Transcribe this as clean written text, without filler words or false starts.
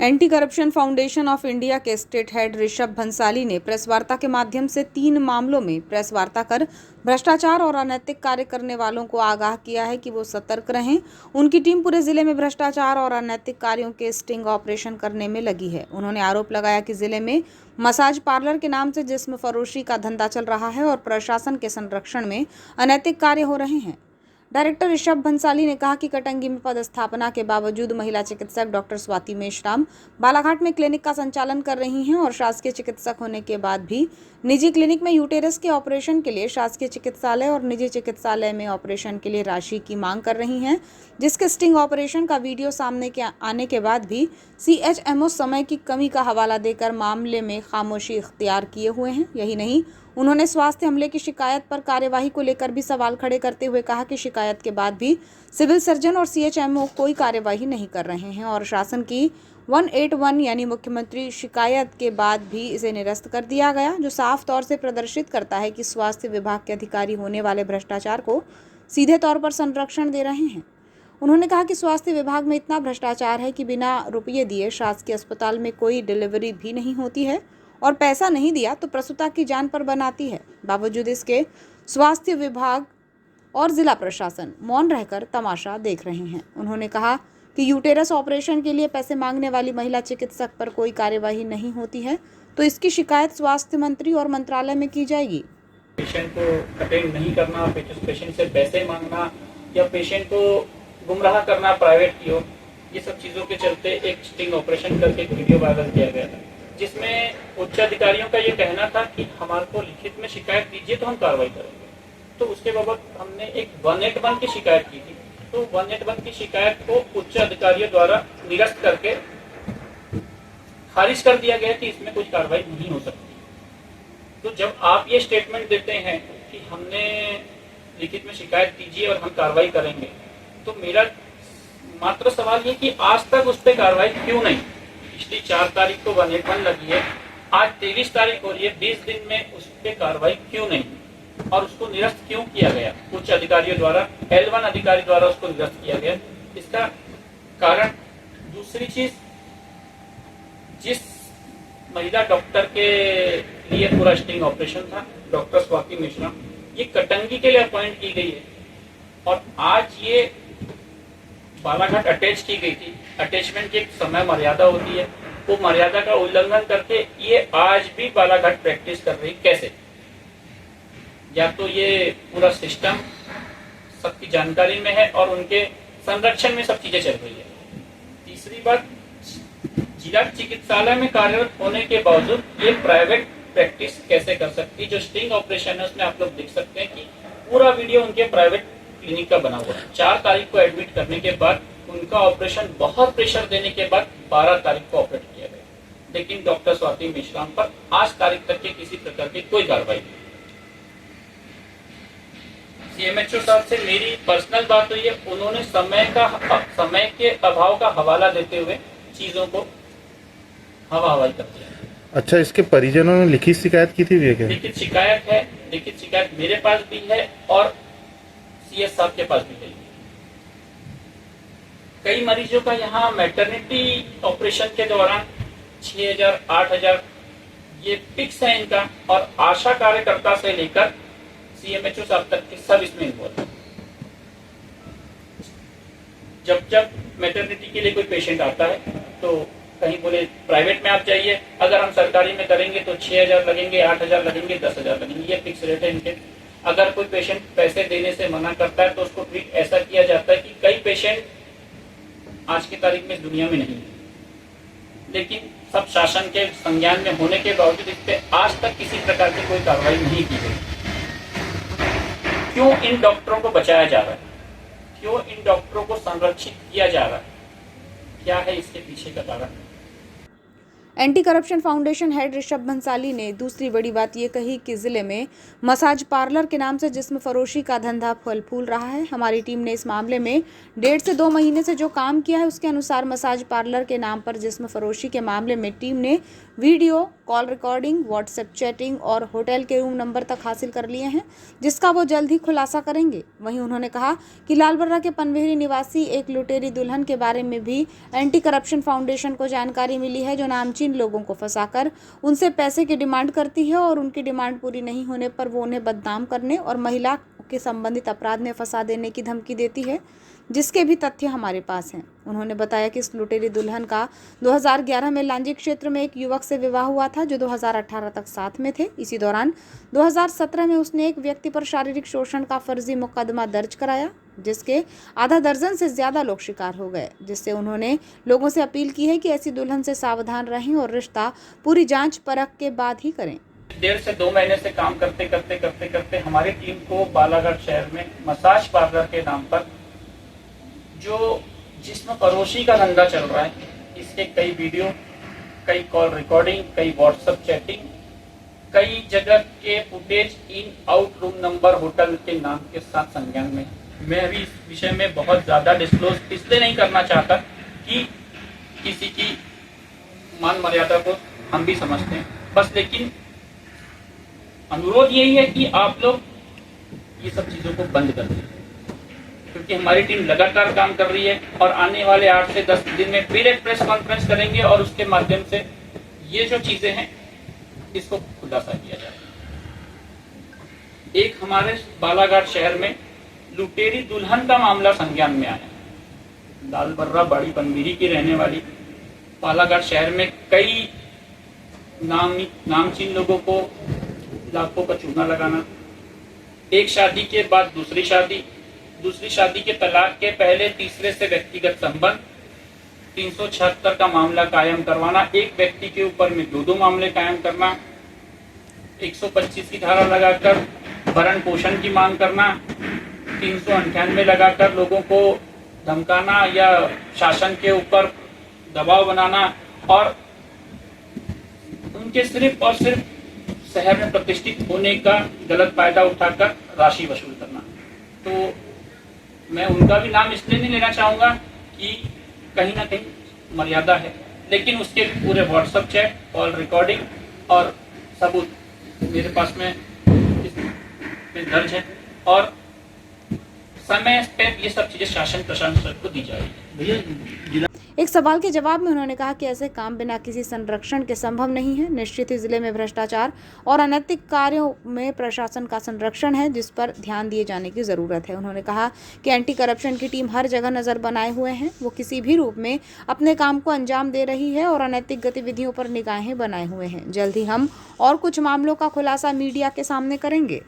Anti corruption foundation of India के state head Rishabh Bhansali ने press वार्ता के माध्यम से 3 मामलों में प्रेस वार्ता कर भ्रष्टाचार और अनैतिक कार्य करने वालों को आगाह किया है कि वो सतर्क रहें। उनकी टीम पूरे जिले में भ्रष्टाचार और अनैतिक कार्यों के स्टिंग ऑपरेशन करने में लगी है। उन्होंने आरोप लगाया कि जिले में मसाज पार्लर के नाम से जिस्म फरोशी का धंधा चल रहा है और प्रशासन के संरक्षण में अनैतिक कार्य हो रहे हैं। डायरेक्टर ऋषभ भंसाली ने कहा कि कटंगी में पदस्थापना के बावजूद महिला चिकित्सक डॉक्टर स्वाति मेश्राम बालाघाट में क्लिनिक का संचालन कर रही हैं और शासकीय चिकित्सक होने के बाद भी निजी क्लिनिक में यूटेरस के ऑपरेशन के लिए शासकीय चिकित्सालय और निजी चिकित्सालय में ऑपरेशन के लिए राशि की मांग कर रही हैं, जिसके स्टिंग ऑपरेशन का वीडियो सामने आने के बाद भी सीएचएमओ समय की कमी का हवाला देकर मामले में खामोशी इख्तियार किए हुए हैं। यही नहीं, उन्होंने स्वास्थ्य हमले की शिकायत पर कार्यवाही को लेकर भी सवाल खड़े करते हुए कहा कि शिकायत के बाद भी सिविल सर्जन और सीएचएमओ कोई कार्यवाही नहीं कर रहे हैं और शासन की 181 यानी मुख्यमंत्री शिकायत के बाद भी इसे निरस्त कर दिया गया, जो साफ तौर से प्रदर्शित करता है कि स्वास्थ्य विभाग के अधिकारी होने वाले भ्रष्टाचार को सीधे तौर पर संरक्षण दे रहे हैं। उन्होंने कहा कि स्वास्थ्य विभाग में इतना भ्रष्टाचार है कि बिना रुपये दिए शासकीय अस्पताल में कोई डिलीवरी भी नहीं होती है और पैसा नहीं दिया तो प्रसूता की जान पर बनाती है। बावजूद इसके स्वास्थ्य विभाग और जिला प्रशासन मौन रहकर तमाशा देख रहे हैं। उन्होंने कहा कि यूटेरस ऑपरेशन के लिए पैसे मांगने वाली महिला चिकित्सक पर कोई कार्यवाही नहीं होती है तो इसकी शिकायत स्वास्थ्य मंत्री और मंत्रालय में की जाएगी। पेशेंट को अटेंड नहीं करना, पेशेंट से पैसे मांगना या पेशेंट को गुमराह करना प्राइवेट की ओर, ये सब चीजों के चलते एक स्टिंग ऑपरेशन करके एक वीडियो वायरल किया गया था, जिसमें उच्च अधिकारियों का ये कहना था कि हमारे को लिखित में शिकायत दीजिए तो हम कार्रवाई करेंगे। तो उसके बाबत हमने एक 181 की शिकायत की थी, तो 181 की शिकायत को उच्च अधिकारियों द्वारा निरस्त करके खारिज कर दिया गया कि इसमें कुछ कार्रवाई नहीं हो सकती। तो जब आप ये स्टेटमेंट देते हैं कि हमने लिखित में शिकायत दीजिए और हम कार्रवाई करेंगे, तो मेरा मात्र सवाल ये कि आज तक उस पर कार्रवाई क्यों नहीं? पिछली 4 तारीख को 181 लगी है, आज 23 तारीख हो रही है, 20 दिन में उस पर कार्रवाई क्यों नहीं और उसको निरस्त क्यों किया गया? उच्च अधिकारियों द्वारा, L1 अधिकारी द्वारा उसको निरस्त किया गया। इसका कारण दूसरी चीज, जिस महिला डॉक्टर के लिए पूरा स्टिंग ऑपरेशन था, डॉक्टर स्वाति मेश्राम, ये कटंगी के लिए अपॉइंट की गई है और आज ये बालाघाट अटैच की गई थी। अटैचमेंट की एक समय मर्यादा होती है, वो मर्यादा का उल्लंघन करके ये आज भी बालाघाट प्रैक्टिस कर रही। कैसे? या तो ये पूरा सिस्टम सबकी जानकारी में है और उनके संरक्षण में सब चीजें चल रही है। तीसरी बात, जिला चिकित्सालय में कार्यरत होने के बावजूद ये प्राइवेट प्रैक्टिस कैसे कर सकती? जो स्टिंग ऑपरेशन है उसमें आप लोग देख सकते हैं कि पूरा वीडियो उनके प्राइवेट क्लिनिक का बना हुआ है। 4 तारीख को एडमिट करने के बाद उनका ऑपरेशन बहुत प्रेशर देने के बाद 12 तारीख को ऑपरेट किया गया, लेकिन डॉक्टर स्वाति मेश्राम पर आज तारीख तक के किसी प्रकार की कोई कार्रवाई नहीं। सीएमएचओ साहब से मेरी पर्सनल बात हुई है, उन्होंने समय के अभाव का हवाला देते हुए चीजों को हवा कर दिया। अच्छा, इसके परिजनों ने लिखित शिकायत की थी? लिखित शिकायत है, लिखित शिकायत मेरे पास भी है और सीएस साहब के पास भी गई। कई मरीजों का यहाँ मैटरनिटी ऑपरेशन के दौरान 6,000, 8,000 ये फिक्स है इनका, और आशा कार्यकर्ता से लेकर सीएमएचओ साहब तक के सब इसमें इन्वॉल्व है। जब मैटरनिटी के लिए कोई पेशेंट आता है तो कहीं बोले प्राइवेट में आप जाइए, अगर हम सरकारी में करेंगे तो 6,000 लगेंगे, 8,000 लगेंगे, 10,000 लगेंगे, ये फिक्स रेट है इनके। अगर कोई पेशेंट पैसे देने से मना करता है तो उसको ट्रीट ऐसा किया जाता है कि कई पेशेंट आज की तारीख में दुनिया में नहीं है, लेकिन सब शासन के संज्ञान में होने के बावजूद इस पे आज तक किसी प्रकार की कोई कार्रवाई नहीं की गई। क्यों इन डॉक्टरों को बचाया जा रहा है? क्यों इन डॉक्टरों को संरक्षित किया जा रहा है? क्या है इसके पीछे का कारण? Anti corruption foundation head Rishabh Bhansali ने दूसरी बड़ी बात ये कही कि जिले में मसाज पार्लर के नाम से जिस्म फरोशी का धंधा फल फूल रहा है। हमारी टीम ने इस मामले में 1.5 से 2 महीने से जो काम किया है उसके अनुसार मसाज पार्लर के नाम पर जिस्म फरोशी के मामले में टीम ने video call recording, WhatsApp chatting और होटल के रूम नंबर तक हासिल कर लिए हैं, जिसका वो जल्द ही खुलासा करेंगे। वहीं उन्होंने कहा कि लालबर्रा के पनवेहरी निवासी एक लुटेरी दुल्हन के बारे में भी एंटी करप्शन फाउंडेशन को जानकारी मिली है, जो नामचीन लोगों को फंसाकर उनसे पैसे की डिमांड करती है और उनकी डिमांड पूरी नहीं होने पर वो उन्हें बदनाम करने और महिला के संबंधित अपराध में फंसा देने की धमकी देती है, जिसके भी तथ्य हमारे पास हैं। उन्होंने बताया कि इस लुटेरी दुल्हन का 2011 में लांजी क्षेत्र में एक युवक से विवाह हुआ था, जो 2018 तक साथ में थे। इसी दौरान 2017 में उसने एक व्यक्ति पर शारीरिक शोषण का फर्जी मुकदमा दर्ज कराया, जिसके आधा दर्जन से ज्यादा लोग शिकार हो गए, जिससे उन्होंने लोगों से अपील की है कि ऐसी दुल्हन से सावधान रहें और रिश्ता पूरी जांच परख के बाद ही करें। 1.5 से 2 महीने से काम करते हमारी टीम को बालाघाट शहर में मसाज पार्लर के नाम पर जिसमें पड़ोसी का धंधा चल रहा है, इसके कई वीडियो, कई कॉल रिकॉर्डिंग, कई व्हाट्सएप चैटिंग, कई जगह के footage in out room number hotel के नाम के साथ संज्ञान में। मैं अभी इस विषय में बहुत ज़्यादा डिस्क्लोज इसलिए नहीं करना चाहता कि किसी की मान मर्यादा को हम भी समझते हैं, बस लेकिन अनुरोध यही है कि आप लोग ये सब चीज़ों को बंद कर दें, क्योंकि हमारी टीम लगातार काम कर रही है और आने वाले 8 से 10 दिन में फिर एक प्रेस कॉन्फ्रेंस करेंगे और उसके माध्यम से ये जो चीज़ें हैं इसको खुलासा किया जाए। एक हमारे बालाघाट शहर में लुटेरी दुल्हन का मामला संज्ञान में आया। लालबर्रा बाड़ी पनवेहरी की रहने वाली बालाघाट शहर में कई नामचीन लोगों को लाखों का चूना लगाना, एक शादी के बाद दूसरी शादी के तलाक के पहले तीसरे से व्यक्तिगत संबंध, 376 का मामला कायम करवाना, एक व्यक्ति के ऊपर में 2 मामले कायम करना, 125 की धारा लगाकर भरण पोषण की मांग करना, 398 लगाकर लोगों को धमकाना या शासन के ऊपर दबाव बनाना और उनके सिर्फ और सिर्फ शहर में प्रतिष्ठित होने का गलत फायदा उठाकर राशि वसूल करना। तो मैं उनका भी नाम इसलिए नहीं लेना चाहूँगा कि कहीं ना कहीं मर्यादा है, लेकिन उसके पूरे व्हाट्सएप चैट, कॉल रिकॉर्डिंग और सबूत मेरे पास में इसमें दर्ज है और समय पे ये सब चीज़ें शासन प्रशासन को दी जाएगी। एक सवाल के जवाब में उन्होंने कहा कि ऐसे काम बिना किसी संरक्षण के संभव नहीं है। निश्चित ही जिले में भ्रष्टाचार और अनैतिक कार्यों में प्रशासन का संरक्षण है, जिस पर ध्यान दिए जाने की जरूरत है। उन्होंने कहा कि एंटी करप्शन की टीम हर जगह नजर बनाए हुए हैं, वो किसी भी रूप में अपने काम को अंजाम दे रही है और अनैतिक गतिविधियों पर निगाहें बनाए हुए हैं। जल्द ही हम और कुछ मामलों का खुलासा मीडिया के सामने करेंगे।